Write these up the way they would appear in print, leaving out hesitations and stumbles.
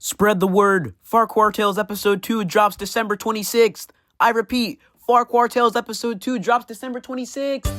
Spread the word. Farquhar Tales Episode 2 drops December 26th. I repeat, Farquhar Tales Episode 2 drops December 26th.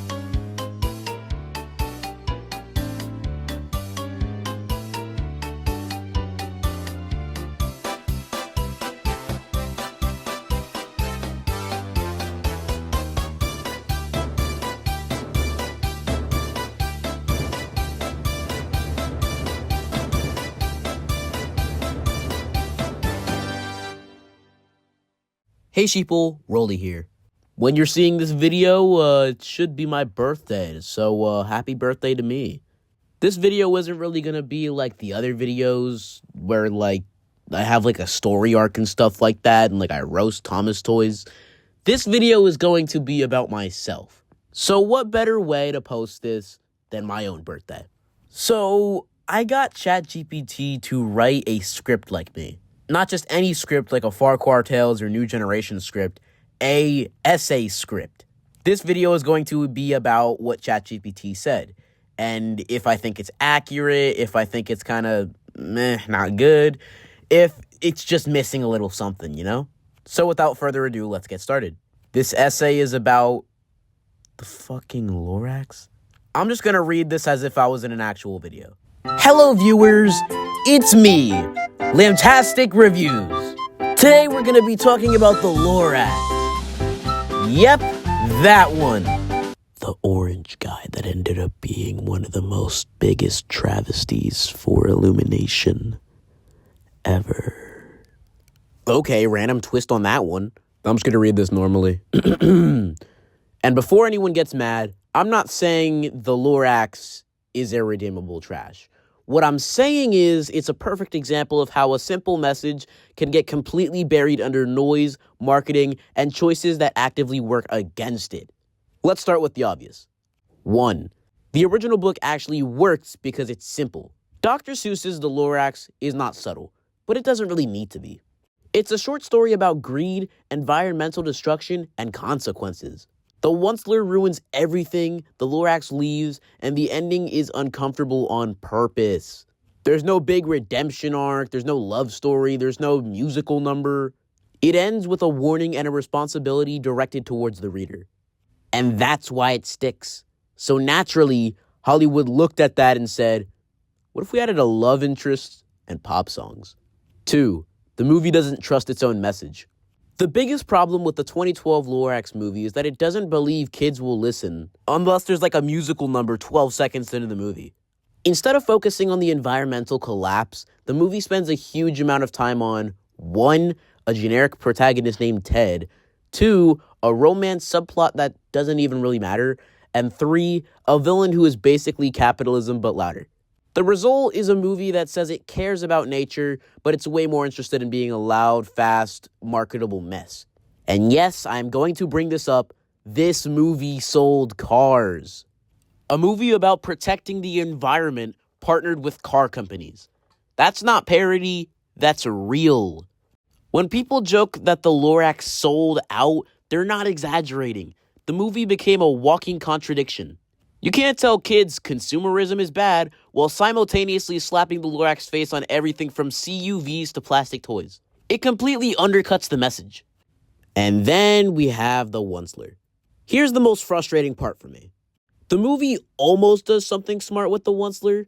Hey sheeple, Rolly here. When you're seeing this video, it should be my birthday, so happy birthday to me. This video isn't really gonna be like the other videos where I have a story arc and stuff like that, and I roast Thomas Toys. This video is going to be about myself. So what better way to post this than my own birthday? So I got ChatGPT to write a script like me. Not just any script like a Farquhar Tales or New Generation script, a essay script. This video is going to be about what ChatGPT said. And if I think it's accurate, if I think it's kind of not good, if it's just missing a little something, you know? So without further ado, let's get started. This essay is about the fucking Lorax. I'm just gonna read this as if I was in an actual video. Hello viewers, it's me, Lamtastic Reviews. Today we're gonna be talking about the Lorax. Yep, that one. The orange guy that ended up being one of the most biggest travesties for Illumination ever. Okay, random twist on that one. I'm just gonna read this normally. And before anyone gets mad, I'm not saying the Lorax is irredeemable trash. What I'm saying is it's a perfect example of how a simple message can get completely buried under noise, marketing, and choices that actively work against it. Let's start with the obvious. 1. The original book actually works because it's simple. Dr. Seuss's The Lorax is not subtle, but it doesn't really need to be. It's a short story about greed, environmental destruction, and consequences. The Onceler ruins everything, the Lorax leaves, and the ending is uncomfortable on purpose. There's no big redemption arc, there's no love story, there's no musical number. It ends with a warning and a responsibility directed towards the reader. And that's why it sticks. So naturally, Hollywood looked at that and said, what if we added a love interest and pop songs? 2. The movie doesn't trust its own message. The biggest problem with the 2012 Lorax movie is that it doesn't believe kids will listen unless there's a musical number 12 seconds into the movie. Instead of focusing on the environmental collapse, the movie spends a huge amount of time on 1. A generic protagonist named Ted, 2. A romance subplot that doesn't even really matter, and 3. A villain who is basically capitalism but louder. The result is a movie that says it cares about nature, but it's way more interested in being a loud, fast, marketable mess. And yes, I'm going to bring this up. This movie sold cars. A movie about protecting the environment partnered with car companies. That's not parody, that's real. When people joke that the Lorax sold out, they're not exaggerating. The movie became a walking contradiction. You can't tell kids consumerism is bad while simultaneously slapping the Lorax face on everything from CUVs to plastic toys. It completely undercuts the message. And then we have the Onceler. Here's the most frustrating part for me. The movie almost does something smart with the Onceler,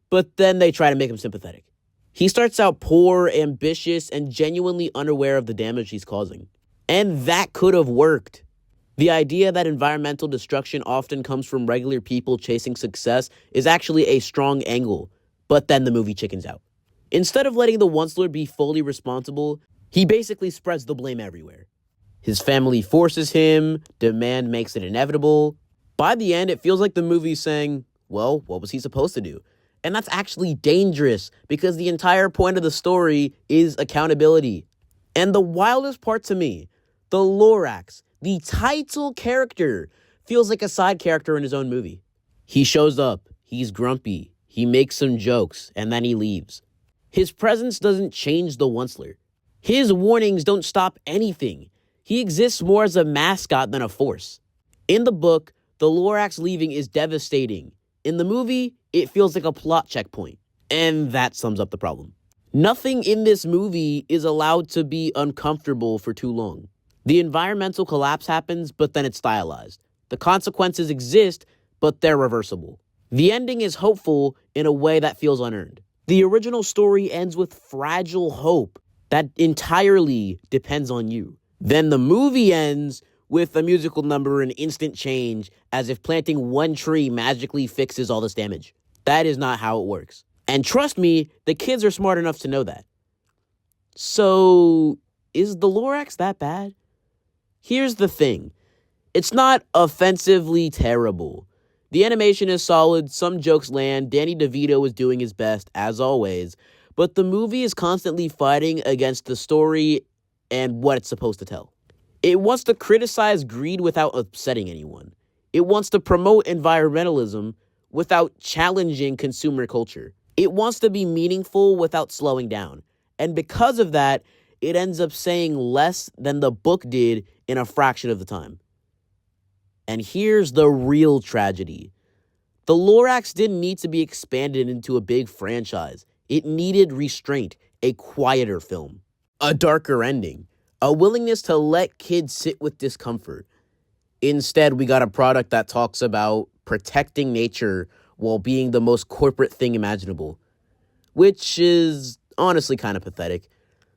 but then they try to make him sympathetic. He starts out poor, ambitious, and genuinely unaware of the damage he's causing. And that could have worked. The idea that environmental destruction often comes from regular people chasing success is actually a strong angle, but then the movie chickens out. Instead of letting the Onceler be fully responsible, he basically spreads the blame everywhere. His family forces him, demand makes it inevitable. By the end, it feels like the movie's saying, well, what was he supposed to do? And that's actually dangerous because the entire point of the story is accountability. And the wildest part to me, the Lorax, the title character, feels like a side character in his own movie. He shows up, he's grumpy, he makes some jokes, and then he leaves. His presence doesn't change the Onceler. His warnings don't stop anything. He exists more as a mascot than a force. In the book, the Lorax leaving is devastating. In the movie, it feels like a plot checkpoint. And that sums up the problem. Nothing in this movie is allowed to be uncomfortable for too long. The environmental collapse happens, but then it's stylized. The consequences exist, but they're reversible. The ending is hopeful in a way that feels unearned. The original story ends with fragile hope that entirely depends on you. Then the movie ends with a musical number and instant change, as if planting one tree magically fixes all this damage. That is not how it works. And trust me, the kids are smart enough to know that. So, is the Lorax that bad? Here's the thing. It's not offensively terrible. The animation is solid, some jokes land, Danny DeVito is doing his best, as always, but the movie is constantly fighting against the story and what it's supposed to tell. It wants to criticize greed without upsetting anyone. It wants to promote environmentalism without challenging consumer culture. It wants to be meaningful without slowing down. And because of that, it ends up saying less than the book did in a fraction of the time. And here's the real tragedy. The Lorax didn't need to be expanded into a big franchise. It needed restraint, a quieter film, a darker ending, a willingness to let kids sit with discomfort. Instead, we got a product that talks about protecting nature while being the most corporate thing imaginable, which is honestly kind of pathetic.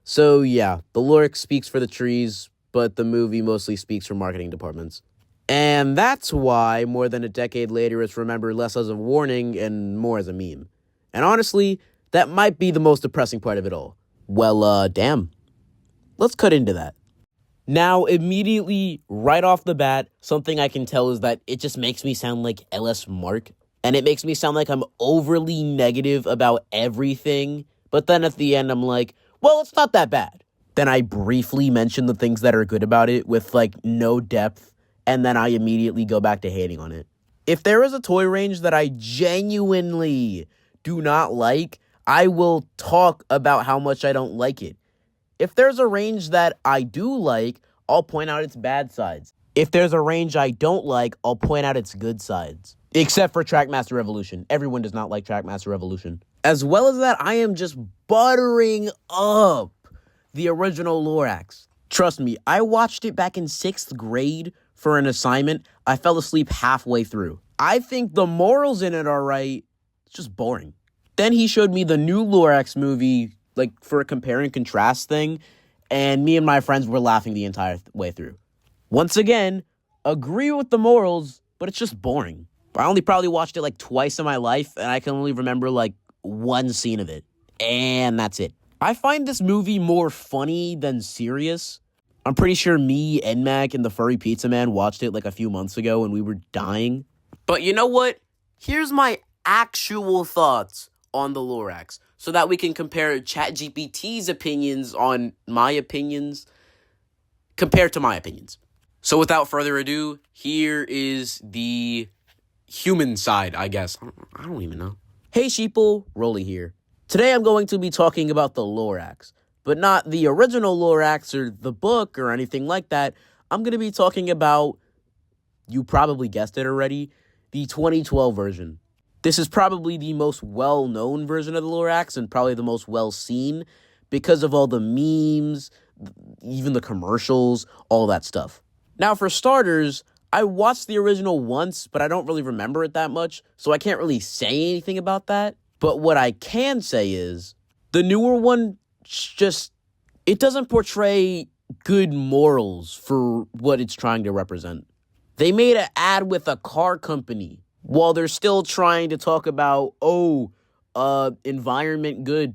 So yeah, the Lorax speaks for the trees, but the movie mostly speaks for marketing departments. And that's why, more than a decade later, it's remembered less as a warning and more as a meme. And honestly, that might be the most depressing part of it all. Well, damn. Let's cut into that. Now, immediately, right off the bat, something I can tell is that it just makes me sound like LS Mark. And it makes me sound like I'm overly negative about everything. But then at the end, I'm like, well, it's not that bad. Then I briefly mention the things that are good about it with, no depth. And then I immediately go back to hating on it. If there is a toy range that I genuinely do not like, I will talk about how much I don't like it. If there's a range that I do like, I'll point out its bad sides. If there's a range I don't like, I'll point out its good sides. Except for Trackmaster Revolution. Everyone does not like Trackmaster Revolution. As well as that, I am just buttering up the original Lorax. Trust me, I watched it back in 6th grade for an assignment. I fell asleep halfway through. I think the morals in it are right. It's just boring. Then he showed me the new Lorax movie, for a compare and contrast thing, and me and my friends were laughing the entire way through. Once again, agree with the morals, but it's just boring. I only probably watched it twice in my life, and I can only remember one scene of it. And that's it. I find this movie more funny than serious. I'm pretty sure me, NMAC, and the Furry Pizza Man watched it a few months ago and we were dying. But you know what? Here's my actual thoughts on the Lorax so that we can compare ChatGPT's opinions on my opinions compared to my opinions. So without further ado, here is the human side, I guess. I don't even know. Hey sheeple, Rolly here. Today I'm going to be talking about the Lorax, but not the original Lorax or the book or anything like that. I'm going to be talking about, you probably guessed it already, the 2012 version. This is probably the most well-known version of the Lorax and probably the most well-seen because of all the memes, even the commercials, all that stuff. Now, for starters, I watched the original once, but I don't really remember it that much, so I can't really say anything about that. But what I can say is, the newer one it doesn't portray good morals for what it's trying to represent. They made an ad with a car company while they're still trying to talk about, environment good,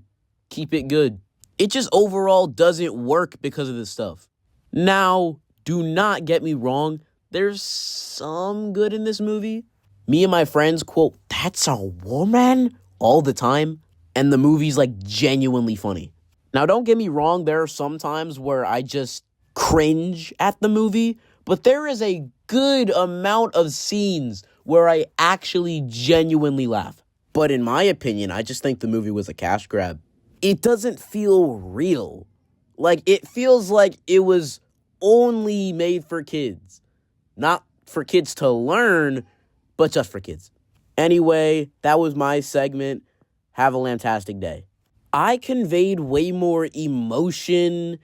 keep it good. It just overall doesn't work because of this stuff. Now, do not get me wrong, there's some good in this movie. Me and my friends quote, "That's a woman," all the time, and the movie's genuinely funny. Now, don't get me wrong, there are some times where I just cringe at the movie, but there is a good amount of scenes where I actually genuinely laugh. But in my opinion, I just think the movie was a cash grab. It doesn't feel real. It feels like it was only made for kids. Not for kids to learn, but just for kids. Anyway, that was my segment. Have a fantastic day. I conveyed way more emotion,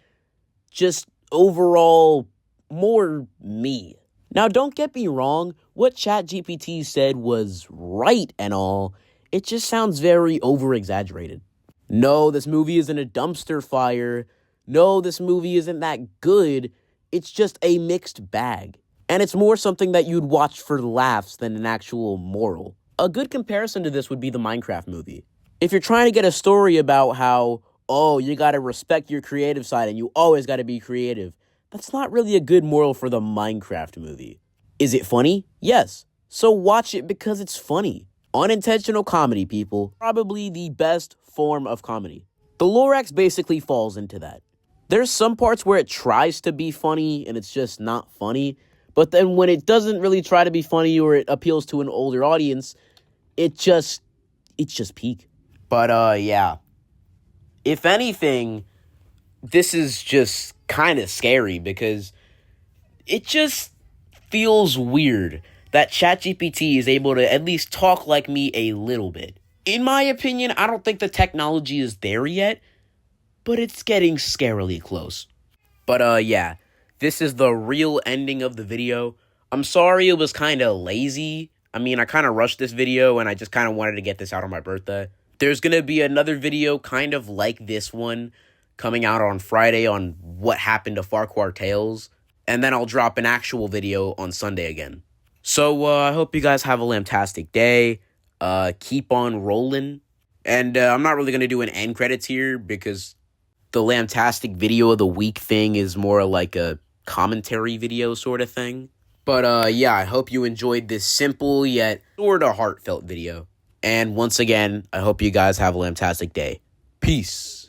just overall more me. Now, don't get me wrong, what ChatGPT said was right and all, it just sounds very over-exaggerated. No, this movie isn't a dumpster fire. No, this movie isn't that good. It's just a mixed bag. And it's more something that you'd watch for laughs than an actual moral. A good comparison to this would be the Minecraft movie. If you're trying to get a story about how, oh, you gotta respect your creative side and you always gotta be creative, that's not really a good moral for the Minecraft movie. Is it funny? Yes. So watch it because it's funny. Unintentional comedy, people. Probably the best form of comedy. The Lorax basically falls into that. There's some parts where it tries to be funny and it's just not funny. But then when it doesn't really try to be funny or it appeals to an older audience, it's just peak. But, yeah. If anything, this is just kind of scary because it just feels weird that ChatGPT is able to at least talk like me a little bit. In my opinion, I don't think the technology is there yet, but it's getting scarily close. But, yeah, this is the real ending of the video. I'm sorry it was kind of lazy. I mean, I kind of rushed this video and I just kind of wanted to get this out on my birthday. There's going to be another video kind of like this one coming out on Friday on what happened to Farquhar Tales. And then I'll drop an actual video on Sunday again. So, I hope you guys have a fantastic day. Keep on rolling. And I'm not really going to do an end credits here because the Lamtastic video of the week thing is more like a commentary video sort of thing. But, yeah, I hope you enjoyed this simple yet sort of heartfelt video. And once again, I hope you guys have a fantastic day. Peace.